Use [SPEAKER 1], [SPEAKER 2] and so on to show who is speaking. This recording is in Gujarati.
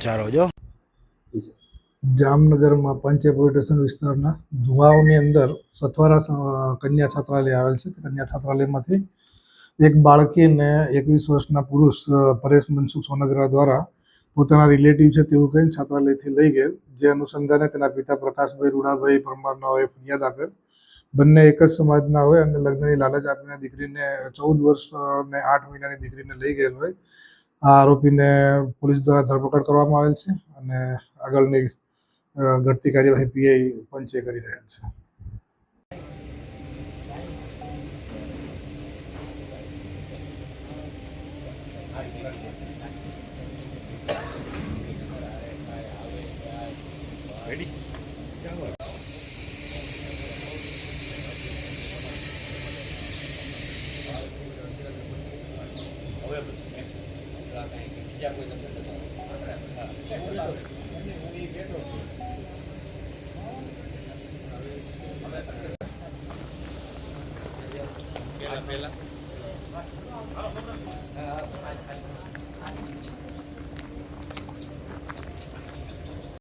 [SPEAKER 1] સમાચારો જો
[SPEAKER 2] જામનગરમાં પંચે પોલીસ સ્ટેશન વિસ્તારના ધુવાઓની અંદર સથવારા કન્યા છાત્રાલય આવેલ છે. કન્યા છાત્રાલયમાંથી એક બાળકીને 21 વર્ષના પુરુષ પરેશ મનસુખ સોનગરા દ્વારા પોતાના રિલેટિવ છે તેવું કહીને છાત્રાલયથી લઈ ગયેલ. જે અનુસંધાને તેના પિતા પ્રકાશભાઈ રૂડાભાઈ પરમારના હોય ફરિયાદ આપેલ. બંને એક જ સમાજના હોય અને લગ્નની લાલચ આપીને દીકરીને 14 વર્ષ અને 8 મહિનાની દીકરીને લઈ ગયેલ હોય. આ આરોપીને પોલીસ દ્વારા ધરપકડ કરવામાં આવેલ છે અને આગળની ઘટતી કાર્યવાહી પીઆઈ પંચે કરી રહ્યા છે.
[SPEAKER 3] પહેલા